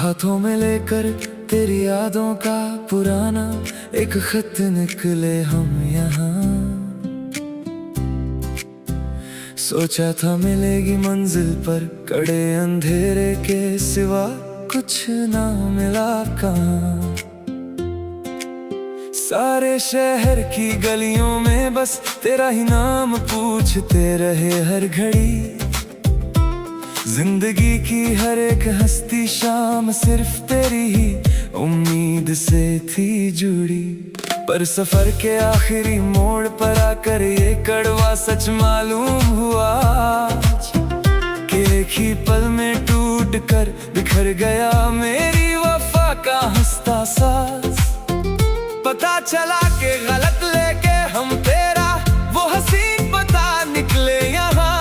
हाथों में लेकर तेरी यादों का पुराना एक खत निकले हम यहाँ। सोचा था मिलेगी मंजिल पर कड़े अंधेरे के सिवा कुछ ना मिला कहाँ। सारे शहर की गलियों में बस तेरा ही नाम पूछते रहे हर घड़ी। जिंदगी की हर एक हस्ती शाम सिर्फ तेरी ही उम्मीद से थी जुड़ी। पर सफर के आखिरी मोड़ पर आकर ये कड़वा सच मालूम हुआ कि एक ही पल में टूट कर बिखर गया मेरी वफा का हंसता साज। पता चला कि गलत लेके हम तेरा वो हसीन पता निकले यहाँ।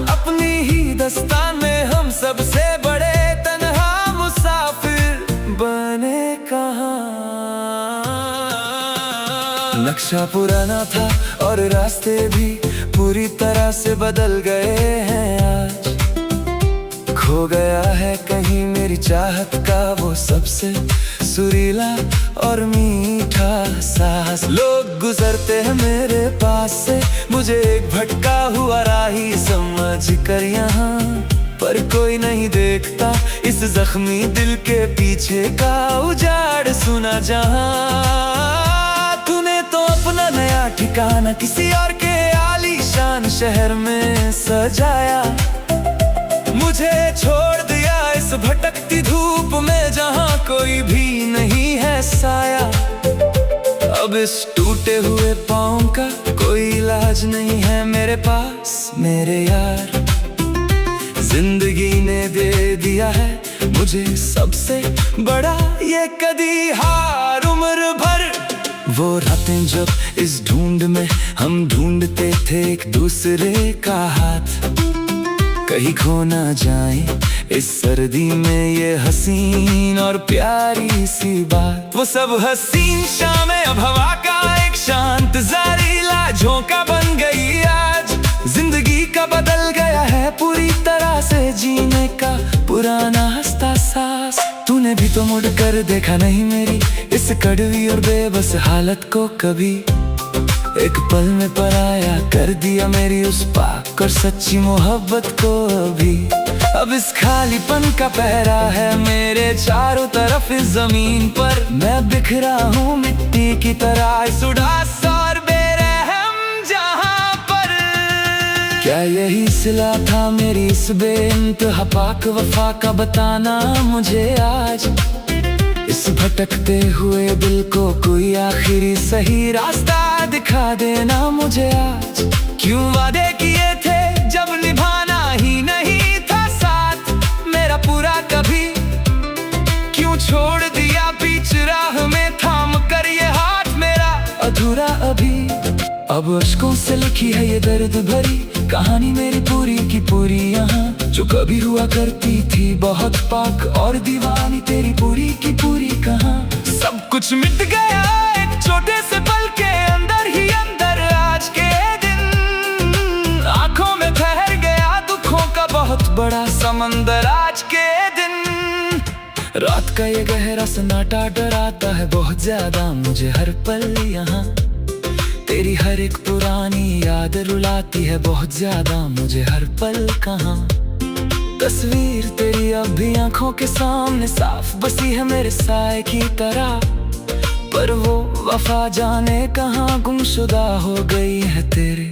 अपनी ही दस्तान में हम सबसे बड़े तन्हा मुसाफिर बने कहाँ। नक्शा पुराना था और रास्ते भी पूरी तरह से बदल गए हैं आज। खो गया है कहीं मेरी चाहत का वो सबसे सुरीला और मीठा सांस। लोग गुजरते हैं मेरे पास से मुझे एक भटका हुआ राही समझ कर यहाँ। पर कोई नहीं देखता इस जख्मी दिल के पीछे का उजाड़ सुना जहाँ। तूने तो अपना नया ठिकाना किसी और के आलीशान शहर में सजाया। मुझे छोड़ दिया इस भटकती धूप में जहाँ कोई भी नहीं है साया। अब इस टूटे हुए पाँव का कोई इलाज नहीं है मेरे पास मेरे यार। जिंदगी ने दे दिया है मुझे सबसे बड़ा ये कदी हार उम्र भर। वो रातें जब इस ढूंढ में हम ढूंढते थे एक दूसरे का हाथ। कहीं खो ना जाए इस सर्दी में ये हसीन और प्यारी सी बात। वो सब हसीन शामें अब हवा का एक शांत जहरीला झोंका बन गई आज। जिंदगी का बदल गया है पूरी तरह से जीने का पुराना हंसता सांस। तूने भी तो मुड़ कर देखा नहीं मेरी इस कड़वी और बेबस हालत को कभी। एक पल में पराया कर दिया मेरी उस पाक और सच्ची मोहब्बत को अभी। अब इस खालीपन का पहरा है मेरे चारों तरफ इस जमीन पर। मैं बिखरा हूँ मिट्टी की तरह इस उदास और बेरहम जहाँ पर। क्या यही सिला था मेरी इस बेइंतहा पाक वफा का बताना मुझे आज। इस भटकते हुए दिल को कोई आखिरी सही रास्ता दिखा देना मुझे आज। क्यों वादे किए थे जब निभाना ही नहीं था साथ मेरा पूरा कभी। क्यों छोड़ दिया बीच राह में थाम कर ये हाथ मेरा अधूरा अभी। अब अश्कों से लिखी है ये दर्द भरी कहानी मेरी पूरी की पूरी यहाँ। जो कभी हुआ करती थी बहुत पाक और दीवानी तेरी पूरी की पूरी कहाँ। सब कुछ मिट गया एक छोटे से पल के अंदर ही अंदर आज के दिन। आंखों में ठहर गया दुखों का बहुत बड़ा समंदर आज के दिन। रात का ये गहरा सन्नाटा डराता है बहुत ज्यादा मुझे हर पल यहाँ। तेरी हर एक पुरानी याद रुलाती है बहुत ज्यादा मुझे हर पल कहाँ। तस्वीर तेरी अब भी आंखों के सामने साफ बसी है मेरे साए की तरह। पर वो वफा जाने कहाँ गुमशुदा हो गई है तेरे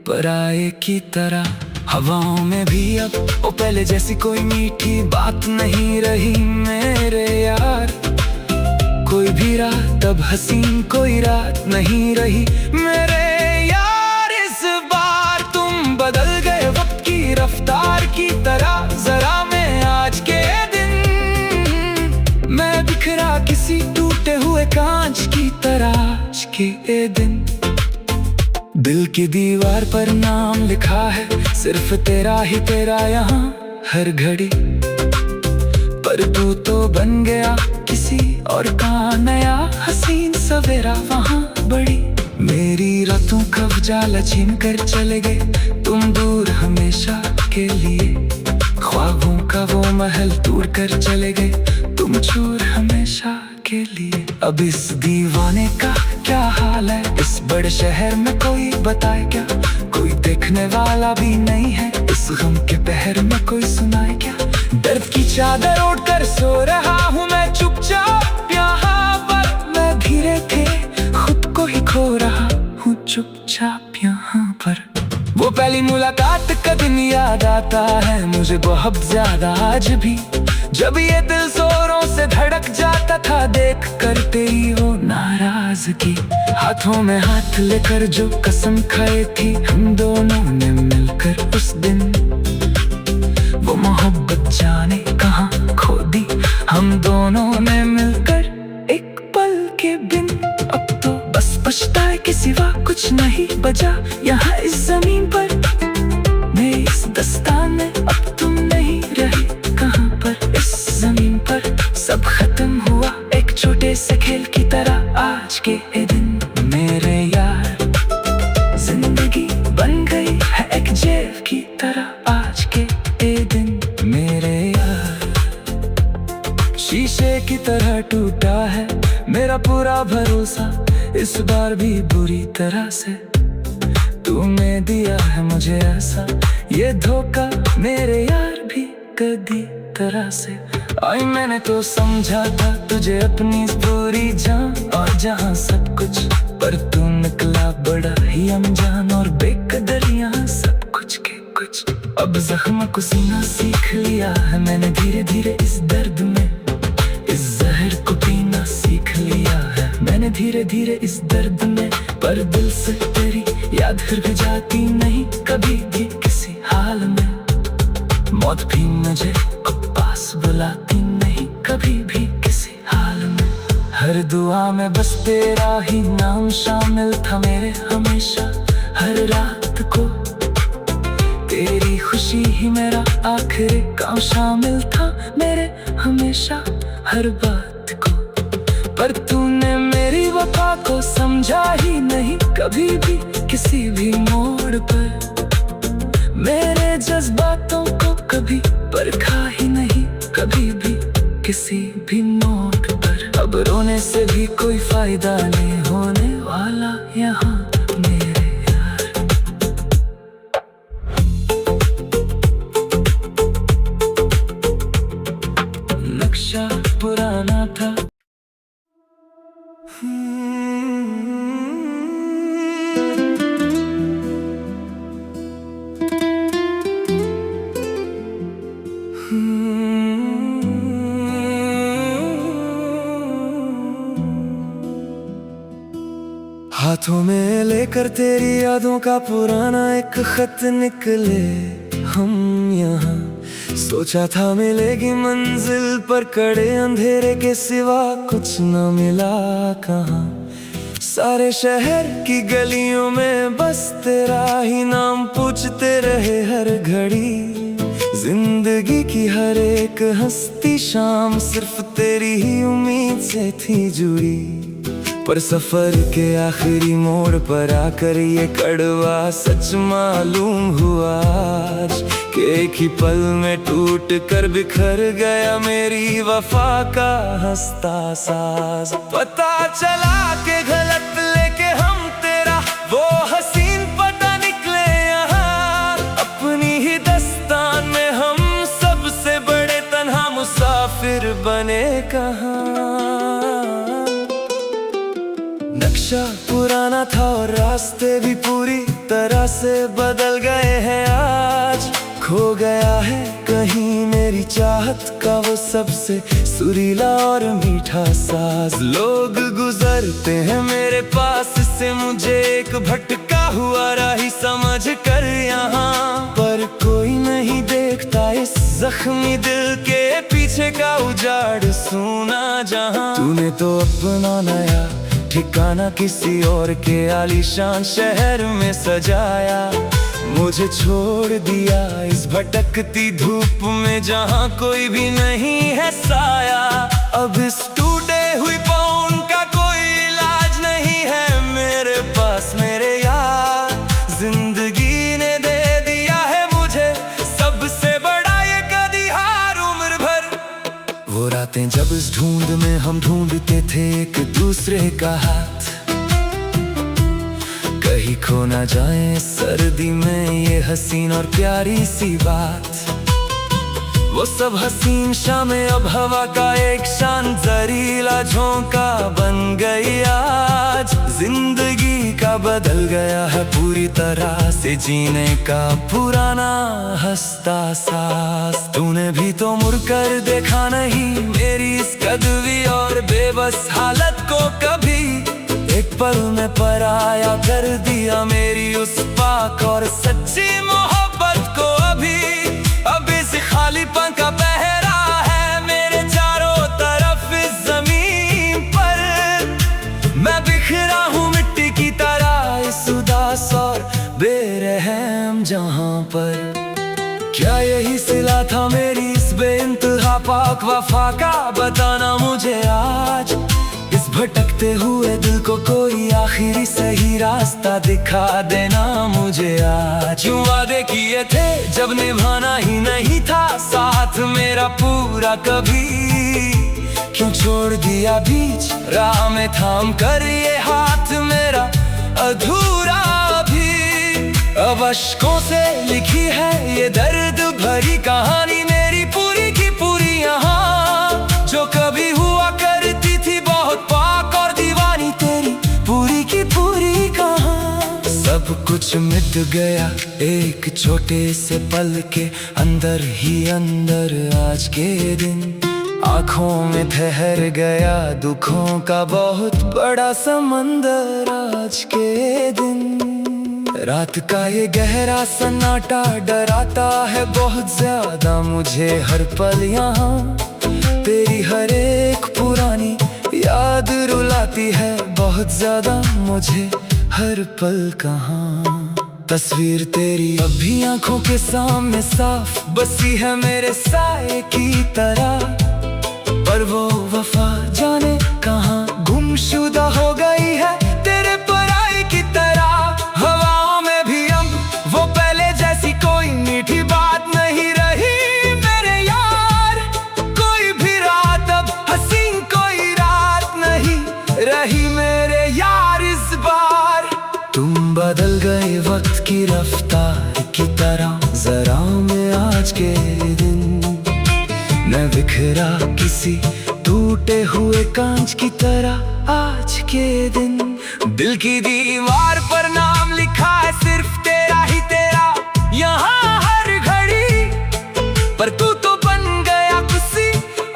पराए की तरह। हवाओं में भी अब वो पहले जैसी कोई मीठी बात नहीं रही मेरे यार। कोई भी रात अब हसीन कोई रात नहीं रही मेरे यार। इस बार तुम बदल गए वक्त की रफ्तार की तरह जरा मैं आज के दिन। मैं बिखरा किसी टूटे हुए कांच की तरह आज के दिन। दिल की दीवार पर नाम लिखा है सिर्फ तेरा ही तेरा यहाँ हर घड़ी। पर तू तो बन गया किसी और का नया हसीन सवेरा वहाँ बड़ी। मेरी रातों का उजाला छीन कर चले गए तुम दूर हमेशा के लिए। ख्वाबों का वो महल तोड़ कर चले गए तुम छोड़ हमेशा के लिए। अब इस दीवाने का क्या हाल है, इस बड़े शहर में कोई बताए क्या, कोई देखने वाला भी नहीं है, इस गम के पहर में कोई सुनाए क्या। दर्द की चादर ओढ़ कर सो रहा हूँ मैं चुपचाप यहाँ पर, मैं धीरे धीरे खुद को ही खो रहा हूँ चुपचाप यहाँ पर। वो पहली मुलाकात का दिन याद आता है मुझे बहुत ज्यादा आज भी, जब ये दिल जोरों से धड़क जाता था देख कर तेरी वो नाराजगी। हाथों में हाथ लेकर जो कसम खाई थी हम दोनों ने मिलकर उस दिन, वो मोहब्बत जाने कहाँ खो दी हम दोनों ने मिलकर एक पल के बिन। अब तो बस पछताए के सिवा कुछ नहीं बचा यहाँ इस जमीन पर, मेरी इस दस्तान में अब तुम नहीं रहे कहाँ पर इस जमीन पर। सब खत्म हुआ एक छोटे से खेल की तरह आज के ये दिन मेरे यार, जिंदगी बन गई है एक जेल की तरह आज के ये दिन मेरे यार। शीशे की तरह टूटा है मेरा पूरा भरोसा इस बार भी बुरी तरह से, तूने दिया है मुझे ऐसा ये धोखा मेरे यार भी कदी तरह से। आई मैंने तो समझा था तुझे अपनी पूरी जान और जहां सब कुछ, पर तू निकला बड़ा ही अनजान और बेकदर यहाँ सब कुछ के कुछ। अब जख्म को सीना सीख लिया है मैंने धीरे धीरे इस दर्द में, इस जहर को पीना सीख लिया है मैंने धीरे धीरे इस दर्द में। पर दिल से तेरी याद फिर भी जाती नहीं कभी भी किसी हाल में, मौत भी मुझे अब पास बुलाती नहीं कभी भी किसी हाल में। हर दुआ में बस तेरा ही नाम शामिल था मेरे हमेशा, हर रात को तेरी खुशी ही मेरा आखिरी काम शामिल था मेरे हमेशा हर बात को। पर तूने मेरी वफा को समझा ही नहीं कभी भी किसी भी मोड़ पर, मेरे जज्बातों को कभी परखा ही नहीं कभी भी किसी भी मोड़ पर। अब रोने से भी कोई फायदा नहीं होने वाला यहाँ मेरे यार। नक्शा पुराना था हाथों में लेकर तेरी यादों का पुराना एक खत निकले हम यहाँ। सोचा था मिलेगी मंजिल पर कड़े अंधेरे के सिवा कुछ न मिला कहाँ। सारे शहर की गलियों में बस तेरा ही नाम पूछते रहे हर घड़ी, जिंदगी की हर एक हंसती शाम सिर्फ तेरी ही उम्मीद से थी जुड़ी। पर सफर के आखिरी मोड़ पर आकर ये कड़वा सच मालूम हुआ आज, कि एक ही पल में टूट कर बिखर गया मेरी वफा का हंसता साज। पता चला कि गलत लेके हम तेरा वो हसीन पता निकले यहाँ, अपनी ही दस्तान में हम सबसे बड़े तन्हा मुसाफिर बने कहाँ। नक्शा पुराना था और रास्ते भी पूरी तरह से बदल गए हैं आज। खो गया है कहीं मेरी चाहत का वो सबसे सुरीला और मीठा साज। लोग गुजरते हैं मेरे पास से मुझे एक भटका हुआ राही समझ कर यहाँ, पर कोई नहीं देखता इस जख्मी दिल के पीछे का उजाड़ सूना जहाँ। तूने तो अपना नया ठिकाना किसी और के आलीशान शहर में सजाया, मुझे छोड़ दिया इस भटकती धूप में जहाँ कोई भी नहीं है साया। अब इस टूटे हुई पाँव का कोई इलाज नहीं है मेरे पास मेरे यार। जिंदगी ने दे दिया है मुझे सबसे बड़ा ये कदी रातें जब इस ढूंढ में हम ढूंढते थे एक दूसरे का हाथ, कहीं खो ना जाए सर्दी में ये हसीन और प्यारी सी बात। वो सब हसीन शामें अब हवा का एक शान जरीला झोंका बन गई आज। जिंदगी का बदल गया है पूरी तरह से जीने का पुराना हंसता सास। तूने भी तो मुड़कर देखा नहीं मेरी इस कदवी और बेबस हालत को कभी। एक पल में पराया कर दिया मेरी उस पाक और सच्ची मोहब्बत को। अब इस खालीपन का पहरा है मेरे चारों तरफ इस जमीन पर। मैं बिखरा हूँ मिट्टी की तरह इस उदास और बेरहम जहां पर। क्या यही सिला था मेरी इस बेइंतहा पाक वफा का? बताना मुझे आज। इस भटकते हुए दिल को कोई आखिरी सही रास्ता दिखा देना मुझे आज। क्यों वादे किए थे जब निभाना ही नहीं था साथ मेरा पूरा कभी। क्यों छोड़ दिया बीच राह में थाम कर ये हाथ मेरा अधूरा भी। अब अश्कों से लिखी है ये दर्द भरी कहानी मेरी पूरी की पूरी यहाँ। जो कभी हुआ करती थी बहुत पाक और दीवानी तेरी पूरी की पूरी कहाँ। सब कुछ मिट गया एक छोटे से पल के अंदर ही अंदर आज के दिन। आँखों में ठहर गया दुखों का बहुत बड़ा समंदर आज के दिन। रात का ये गहरा सन्नाटा डराता है बहुत ज्यादा मुझे हर पल यहाँ। तेरी हर एक पुरानी याद रुलाती है बहुत ज्यादा मुझे हर पल कहाँ। तस्वीर तेरी अभी आंखों के सामने साफ बसी है मेरे साए की तरह। पर वो वफा जाने कहाँ गुमशुदा हो गई है तेरे पराई की तरह। हवाओं में भी अब वो पहले जैसी कोई मीठी बात नहीं रही मेरे यार। कोई भी रात अब हसीन कोई रात नहीं रही मेरे यार इस बार। तुम बदल गए वक्त की रफ्तार की तरह जरा में आज के दिन। मैं बिखरा किसी टूटे हुए कांच की तरह आज के दिन। दिल की दीवार पर नाम लिखा है सिर्फ तेरा ही तेरा यहाँ हर घड़ी। पर तू तो बन गया किसी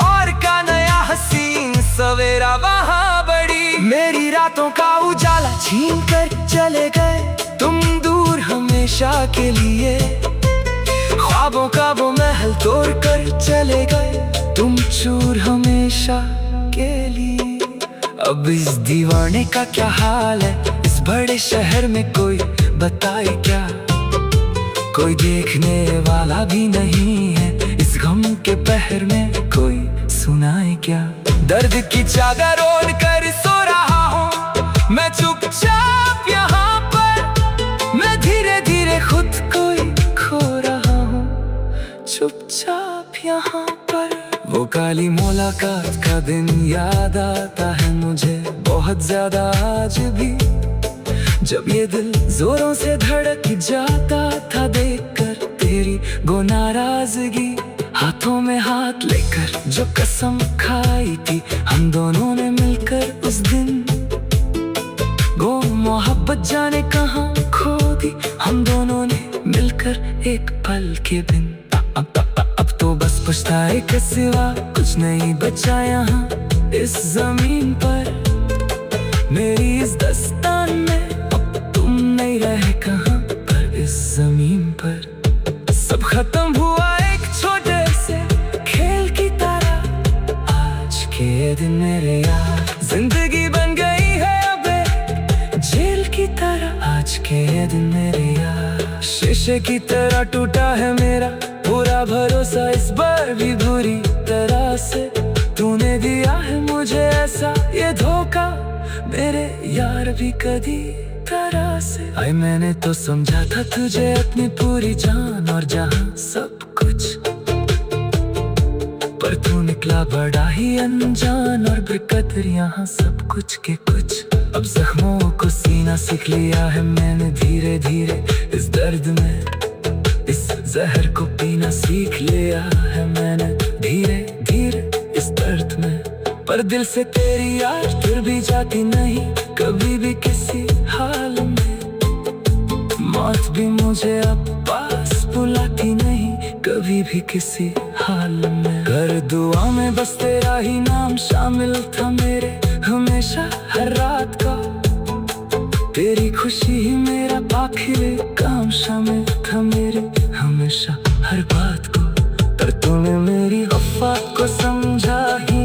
और का नया हसीन सवेरा वहाँ बड़ी। मेरी रातों का उजाला छीन कर चले गए तुम दूर हमेशा के लिए। ख्वाबों का वो महल तोड़ कर चले गए तुम चूर हमेशा के लिए। अब इस दीवाने का क्या हाल है इस बड़े शहर में कोई बताए क्या? कोई देखने वाला भी नहीं है इस गम के पहर में कोई सुनाए क्या? दर्द की चादर ओढ़ कर सो रहा हूँ मैं चुपचाप यहाँ पर। मैं धीरे धीरे खुद को खो रहा हूँ चुपचाप यहाँ पर। वो काली मुलाकात का दिन याद आता है मुझे बहुत ज्यादा आज भी। जब ये दिल जोरों से धड़क जाता था देखकर तेरी गो नाराजगी। हाथों में हाथ लेकर जो कसम खाई थी हम दोनों ने मिलकर उस दिन। वो मोहब्बत जाने कहाँ खो दी हम दोनों ने मिलकर एक पल के बिन। अब तो बस पछताए के सिवा कुछ नहीं बचा यहाँ इस जमीन पर। मेरी इस दस्तान में अब तुम नहीं रहे कहाँ पर इस जमीन पर। सब खत्म हुआ एक छोटे से खेल की तरह आज के दिन मेरे यार। जिंदगी बन गई है अब एक जेल की तरह आज के दिन मेरे यार। शीशे की तरह टूटा है मेरा पूरा भरोसा इस बार भी बुरी तरह से। तूने दिया है मुझे ऐसा ये धोखा मेरे यार भी कदी तरह से। आए मैंने तो समझा था तुझे अपनी पूरी जान और जहां सब कुछ। पर पर तू निकला बड़ा ही अनजान और बेकदर यहाँ सब कुछ के कुछ। अब जख्मों को सीना सीख लिया है मैंने धीरे धीरे, इस दर्द में इस जहर को पीना सीख लिया है मैंने धीरे धीरे इस दर्द में। पर दिल से तेरी याद फिर भी जाती नहीं कभी भी किसी हाल में। मौत भी मुझे अब पास बुलाती नहीं कभी भी किसी हाल में। कर दुआ में बस तेरा ही नाम शामिल था मेरे हमेशा हर रात का। तेरी खुशी ही मेरा आखिरी काम शामिल था मेरे हमेशा हर बात को। पर तूने मेरी वफा को समझा ही